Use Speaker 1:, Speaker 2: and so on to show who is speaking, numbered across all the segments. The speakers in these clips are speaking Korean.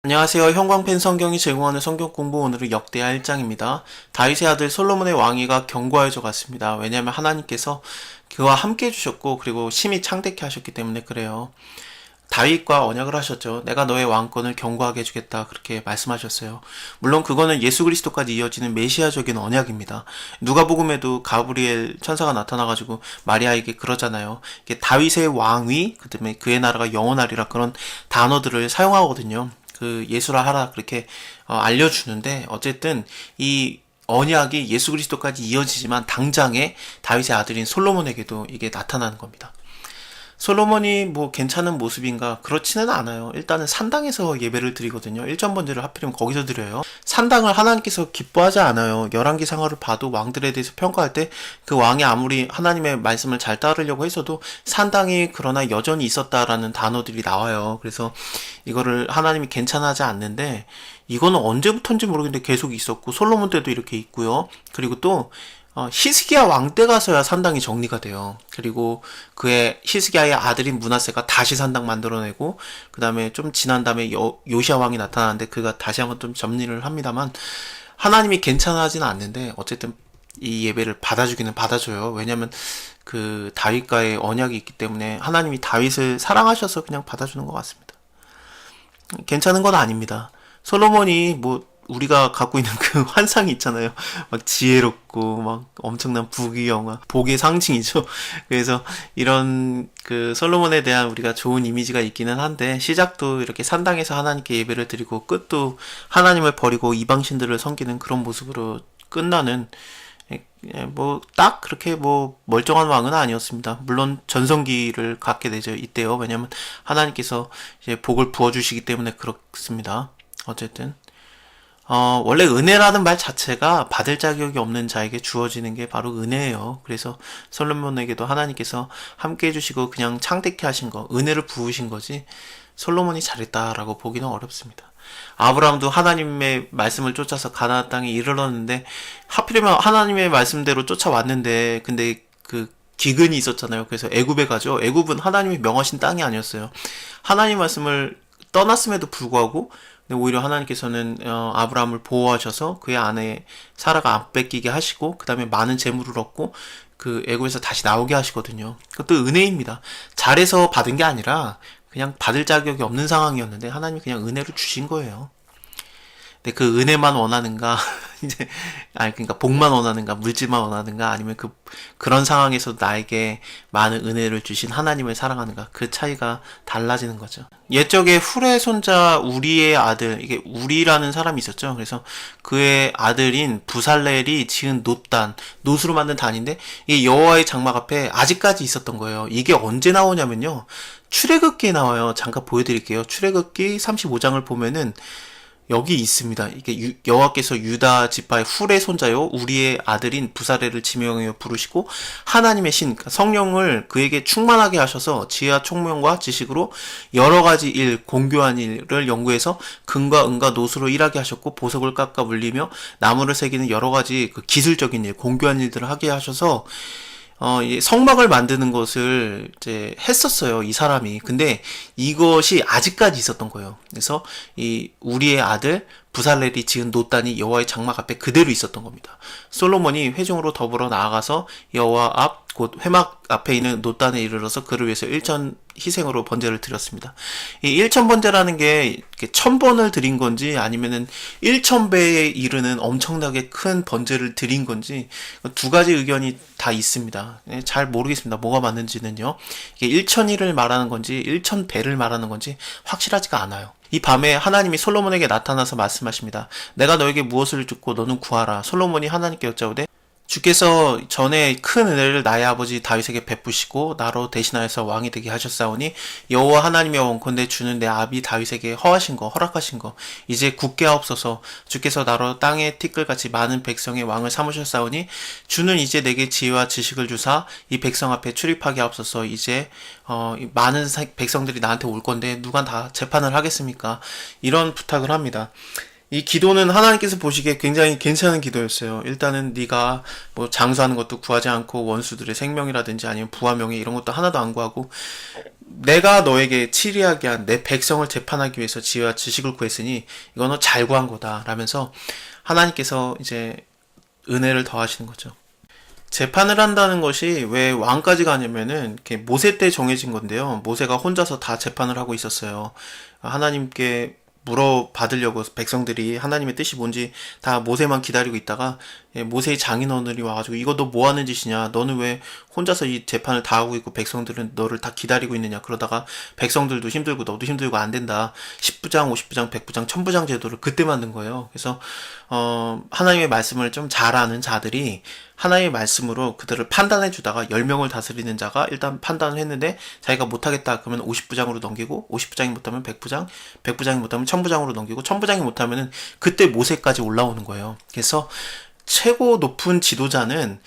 Speaker 1: 안녕하세요. 형광펜 성경이 제공하는 성경 공부, 오늘은 역대하 1장입니다. 다윗의 아들 솔로몬의 왕위가 견고해져 갔습니다. 왜냐하면 하나님께서 그와 함께 해주셨고 그리고 심히 창대케 하셨기 때문에 그래요. 다윗과 언약을 하셨죠. 내가 너의 왕권을 견고하게 해주겠다, 그렇게 말씀하셨어요. 물론 그거는 예수 그리스도까지 이어지는 메시아적인 언약입니다. 누가복음에도 가브리엘 천사가 나타나가지고 마리아에게 그러잖아요. 이게 다윗의 왕위, 그다음에 그의 나라가 영원하리라, 그런 단어들을 사용하거든요. 그 예수라 하라, 그렇게 알려주는데, 어쨌든 이 언약이 예수 그리스도까지 이어지지만 당장에 다윗의 아들인 솔로몬에게도 이게 나타나는 겁니다. 솔로몬이 뭐 괜찮은 모습인가? 그렇지는 않아요. 일단은 산당에서 예배를 드리거든요. 일전번제를 하필이면 거기서 드려요. 산당을 하나님께서 기뻐하지 않아요. 열왕기상하를 봐도 왕들에 대해서 평가할 때 그 왕이 아무리 하나님의 말씀을 잘 따르려고 했어도 산당이 그러나 여전히 있었다라는 단어들이 나와요. 그래서 이거를 하나님이 괜찮아하지 않는데, 이거는 언제부터인지 모르겠는데 계속 있었고, 솔로몬 때도 이렇게 있고요. 그리고 또 히스기야 왕 때 가서야 산당이 정리가 돼요. 그리고 그의 히스기야의 아들인 므낫세가 다시 산당 만들어내고, 그 다음에 좀 지난 다음에 요시야 왕이 나타나는데 그가 다시 한번 좀 정리를 합니다만, 하나님이 괜찮아하지는 않는데 어쨌든 이 예배를 받아주기는 받아줘요. 왜냐면 그 다윗과의 언약이 있기 때문에 하나님이 다윗을 사랑하셔서 그냥 받아주는 것 같습니다. 괜찮은 건 아닙니다. 솔로몬이 뭐 우리가 갖고 있는 그 환상이 있잖아요. 막 지혜롭고 막 엄청난 부귀영화, 복의 상징이죠. 그래서 이런 그 솔로몬에 대한 우리가 좋은 이미지가 있기는 한데, 시작도 이렇게 산당에서 하나님께 예배를 드리고 끝도 하나님을 버리고 이방신들을 섬기는 그런 모습으로 끝나는, 뭐 딱 그렇게 뭐 멀쩡한 왕은 아니었습니다. 물론 전성기를 갖게 되죠, 이때요. 왜냐면 하나님께서 이제 복을 부어주시기 때문에 그렇습니다. 어쨌든 원래 은혜라는 말 자체가 받을 자격이 없는 자에게 주어지는 게 바로 은혜예요. 그래서 솔로몬에게도 하나님께서 함께 해주시고 그냥 창대케 하신 거, 은혜를 부으신 거지 솔로몬이 잘했다라고 보기는 어렵습니다. 아브라함도 하나님의 말씀을 쫓아서 가나안 땅에 이르렀는데, 하필이면 하나님의 말씀대로 쫓아왔는데, 근데 그 기근이 있었잖아요. 그래서 애굽에 가죠. 애굽은 하나님이 명하신 땅이 아니었어요. 하나님 말씀을 떠났음에도 불구하고 오히려 하나님께서는 아브라함을 보호하셔서 그의 아내 사라가 안 뺏기게 하시고, 그 다음에 많은 재물을 얻고 그 애굽에서 다시 나오게 하시거든요. 그것도 은혜입니다. 잘해서 받은 게 아니라 그냥 받을 자격이 없는 상황이었는데 하나님이 그냥 은혜를 주신 거예요. 근데 그 은혜만 원하는가, 이제, 그러니까 복만 원하는가, 물질만 원하는가, 아니면 그런 상황에서 나에게 많은 은혜를 주신 하나님을 사랑하는가, 그 차이가 달라지는 거죠. 옛적에 훌의 손자 우리의 아들, 이게 우리라는 사람이 있었죠. 그래서 그의 아들인 부살렐이 지은 놋단, 놋으로 만든 단인데, 이게 여호와의 장막 앞에 아직까지 있었던 거예요. 이게 언제 나오냐면요, 출애굽기에 나와요. 잠깐 보여드릴게요. 출애굽기 35장을 보면은 여기 있습니다. 이게 여호와께서 유다 지파의 훌의 손자요 우리의 아들인 부사레를 지명하여 부르시고 하나님의 신, 그러니까 성령을 그에게 충만하게 하셔서 지혜와 총명과 지식으로 여러 가지 일, 공교한 일을 연구해서 금과 은과 노수로 일하게 하셨고, 보석을 깎아 물리며 나무를 새기는 여러 가지 그 기술적인 일, 공교한 일들을 하게 하셔서 이 성막을 만드는 것을 이제 했었어요, 이 사람이. 근데 이것이 아직까지 있었던 거예요. 그래서 이 우리의 아들 부살렐이 지은 놋단이 여호와의 장막 앞에 그대로 있었던 겁니다. 솔로몬이 회중으로 더불어 나아가서 여호와 앞 곧 회막 앞에 있는 놋단에 이르러서 그를 위해서 일천 희생으로 번제를 드렸습니다. 이 일천 번제라는 게 1000번을 드린 건지 아니면은 1000배에 이르는 엄청나게 큰 번제를 드린 건지, 두 가지 의견이 다 있습니다. 잘 모르겠습니다. 뭐가 맞는지는요. 이게 1000일을 말하는 건지 1000배를 말하는 건지 확실하지가 않아요. 이 밤에 하나님이 솔로몬에게 나타나서 말씀하십니다. 내가 너에게 무엇을 줬고 너는 구하라. 솔로몬이 하나님께 여짜오되, 주께서 전에 큰 은혜를 나의 아버지 다윗에게 베푸시고 나로 대신하여서 왕이 되게 하셨사오니 여호와 하나님의 원컨대 주는 내 아비 다윗에게 허락하신 거 이제 굳게 하옵소서. 주께서 나로 땅의 티끌같이 많은 백성의 왕을 삼으셨사오니 주는 이제 내게 지혜와 지식을 주사 이 백성 앞에 출입하게 하옵소서. 이제 많은 백성들이 나한테 올 건데 누가 다 재판을 하겠습니까? 이런 부탁을 합니다. 이 기도는 하나님께서 보시기에 굉장히 괜찮은 기도였어요. 일단은 네가 뭐 장수하는 것도 구하지 않고 원수들의 생명이라든지 아니면 부와 명예 이런 것도 하나도 안 구하고 내가 너에게 치리하게 한 내 백성을 재판하기 위해서 지혜와 지식을 구했으니 이거는 잘 구한 거다 라면서 하나님께서 이제 은혜를 더하시는 거죠. 재판을 한다는 것이 왜 왕까지 가냐면은 이렇게 모세 때 정해진 건데요. 모세가 혼자서 다 재판을 하고 있었어요. 하나님께 물어받으려고 백성들이 하나님의 뜻이 뭔지 다 모세만 기다리고 있다가 모세의 장인어른이 와가지고 이거 너 뭐 하는 짓이냐, 너는 왜 혼자서 이 재판을 다 하고 있고 백성들은 너를 다 기다리고 있느냐, 그러다가 백성들도 힘들고 너도 힘들고 안 된다, 10부장 50부장 100부장 1000부장 제도를 그때 만든 거예요. 그래서 하나님의 말씀을 좀 잘 아는 자들이 하나님의 말씀으로 그들을 판단해 주다가 10명을 다스리는 자가 일단 판단을 했는데 자기가 못하겠다 그러면 50부장으로 넘기고, 50부장이 못하면 100부장, 100부장이 못하면 1000부장으로 넘기고, 1000부장이 못하면은 그때 모세까지 올라오는 거예요. 그래서 최고 높은 지도자는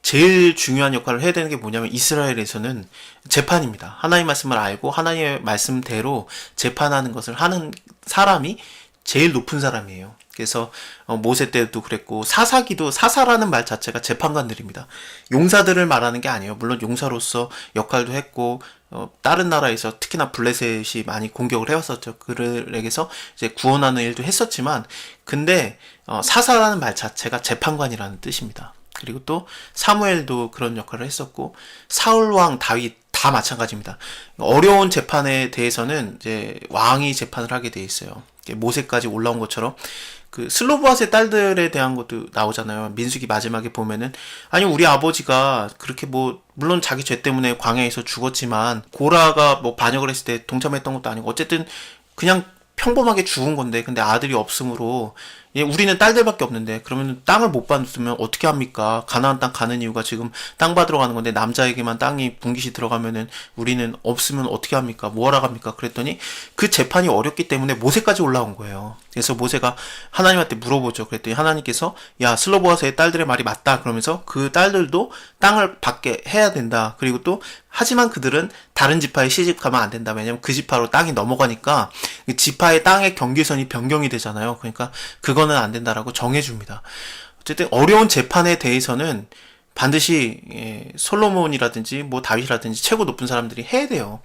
Speaker 1: 제일 중요한 역할을 해야 되는 게 뭐냐면 이스라엘에서는 재판입니다. 하나님의 말씀을 알고 하나님의 말씀대로 재판하는 것을 하는 사람이 제일 높은 사람이에요. 그래서 모세 때도 그랬고, 사사기도, 사사라는 말 자체가 재판관들입니다. 용사들을 말하는 게 아니에요. 물론 용사로서 역할도 했고 다른 나라에서 특히나 블레셋이 많이 공격을 해왔었죠. 그들에게서 이제 구원하는 일도 했었지만, 근데 사사라는 말 자체가 재판관이라는 뜻입니다. 그리고 또 사무엘도 그런 역할을 했었고, 사울 왕 다윗 다 마찬가지입니다. 어려운 재판에 대해서는 이제 왕이 재판을 하게 돼 있어요. 모세까지 올라온 것처럼 그 슬로보아스의 딸들에 대한 것도 나오잖아요. 민수기 마지막에 보면은, 아니 우리 아버지가 그렇게 뭐 물론 자기 죄 때문에 광야에서 죽었지만 고라가 뭐 반역을 했을 때 동참했던 것도 아니고 어쨌든 그냥 평범하게 죽은 건데, 근데 아들이 없으므로 우리는 딸들밖에 없는데 그러면 땅을 못 받으면 어떻게 합니까? 가나안 땅 가는 이유가 지금 땅 받으러 가는 건데 남자에게만 땅이 분깃이 들어가면은 우리는 없으면 어떻게 합니까? 뭐하러 갑니까? 그랬더니 그 재판이 어렵기 때문에 모세까지 올라온 거예요. 그래서 모세가 하나님한테 물어보죠. 그랬더니 하나님께서 야, 슬로보아스의 딸들의 말이 맞다 그러면서 그 딸들도 땅을 받게 해야 된다. 그리고 또 하지만 그들은 다른 지파에 시집가면 안 된다. 왜냐면 그 지파로 땅이 넘어가니까 그 지파의 땅의 경계선이 변경이 되잖아요. 그러니까 그거는 안 된다라고 정해줍니다. 어쨌든 어려운 재판에 대해서는 반드시 솔로몬이라든지 뭐 다윗이라든지 최고 높은 사람들이 해야 돼요.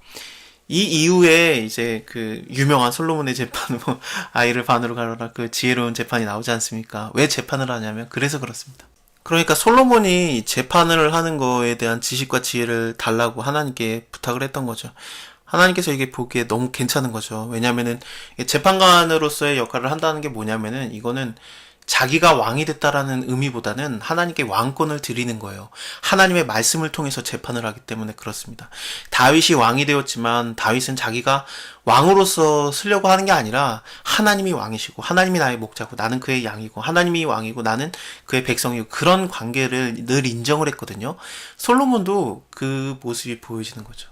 Speaker 1: 이 이후에 이제 그 유명한 솔로몬의 재판, 뭐 아이를 반으로 가르라, 그 지혜로운 재판이 나오지 않습니까? 왜 재판을 하냐면 그래서 그렇습니다. 그러니까 솔로몬이 재판을 하는 거에 대한 지식과 지혜를 달라고 하나님께 부탁을 했던 거죠. 하나님께서 이게 보기에 너무 괜찮은 거죠. 왜냐면은 재판관으로서의 역할을 한다는 게 뭐냐면은 이거는 자기가 왕이 됐다라는 의미보다는 하나님께 왕권을 드리는 거예요. 하나님의 말씀을 통해서 재판을 하기 때문에 그렇습니다. 다윗이 왕이 되었지만 다윗은 자기가 왕으로서 쓰려고 하는 게 아니라 하나님이 왕이시고 하나님이 나의 목자고 나는 그의 양이고 하나님이 왕이고 나는 그의 백성이고, 그런 관계를 늘 인정을 했거든요. 솔로몬도 그 모습이 보여지는 거죠.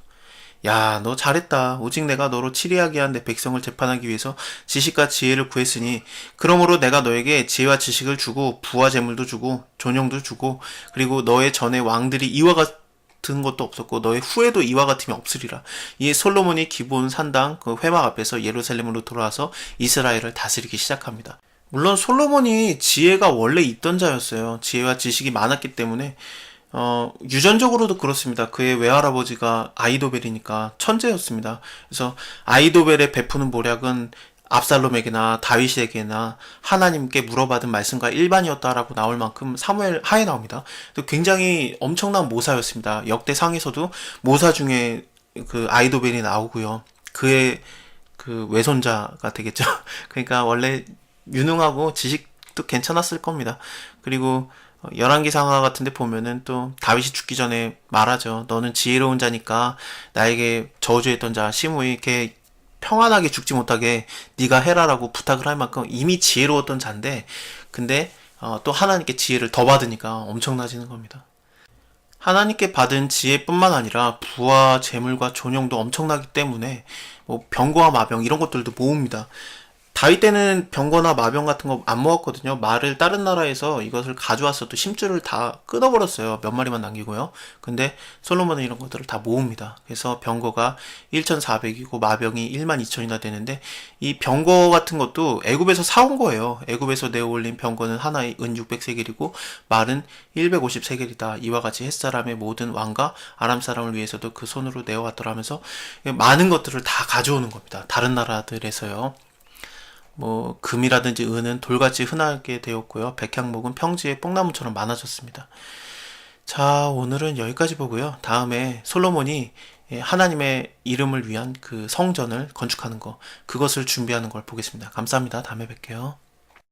Speaker 1: 야, 너 잘했다. 오직 내가 너로 치리하게 한 내 백성을 재판하기 위해서 지식과 지혜를 구했으니 그러므로 내가 너에게 지혜와 지식을 주고 부와 재물도 주고 존영도 주고, 그리고 너의 전에 왕들이 이와 같은 것도 없었고 너의 후에도 이와 같음이 없으리라. 이에 솔로몬이 기브온 산당 그 회막 앞에서 예루살렘으로 돌아와서 이스라엘을 다스리기 시작합니다. 물론 솔로몬이 지혜가 원래 있던 자였어요. 지혜와 지식이 많았기 때문에 유전적으로도 그렇습니다. 그의 외할아버지가 아히도벨이니까 천재였습니다. 그래서 아히도벨의 베푸는 모략은 압살롬에게나 다윗에게나 하나님께 물어받은 말씀과 일반이었다라고 나올 만큼 사무엘 하에 나옵니다. 굉장히 엄청난 모사였습니다. 역대상에서도 모사 중에 그 아히도벨이 나오고요. 그의 그 외손자가 되겠죠. 그러니까 원래 유능하고 지식도 괜찮았을 겁니다. 그리고 열왕기상하 같은데 보면은 또 다윗이 죽기 전에 말하죠. 너는 지혜로운 자니까 나에게 저주했던 자 시므이 이렇게 평안하게 죽지 못하게 네가 해라라고 부탁을 할 만큼 이미 지혜로웠던 자인데, 근데 또 하나님께 지혜를 더 받으니까 엄청나지는 겁니다. 하나님께 받은 지혜뿐만 아니라 부와 재물과 존영도 엄청나기 때문에 뭐 병거와 마병 이런 것들도 모읍니다. 다윗 때는 병거나 마병 같은 거 안 모았거든요. 말을 다른 나라에서 이것을 가져왔어도 심줄을 다 끊어버렸어요. 몇 마리만 남기고요. 근데 솔로몬은 이런 것들을 다 모읍니다. 그래서 병거가 1,400이고 마병이 12,000이나 되는데, 이 병거 같은 것도 애굽에서 사온 거예요. 애굽에서 내어올린 병거는 하나에 은 600세겔이고 말은 150세겔이다. 이와 같이 햇사람의 모든 왕과 아람 사람을 위해서도 그 손으로 내어왔더라면서 많은 것들을 다 가져오는 겁니다. 다른 나라들에서요. 뭐 금이라든지 은은 돌같이 흔하게 되었고요. 백향목은 평지에 뽕나무처럼 많아졌습니다. 자, 오늘은 여기까지 보고요. 다음에 솔로몬이 하나님의 이름을 위한 그 성전을 건축하는 거, 그것을 준비하는 걸 보겠습니다. 감사합니다. 다음에 뵐게요.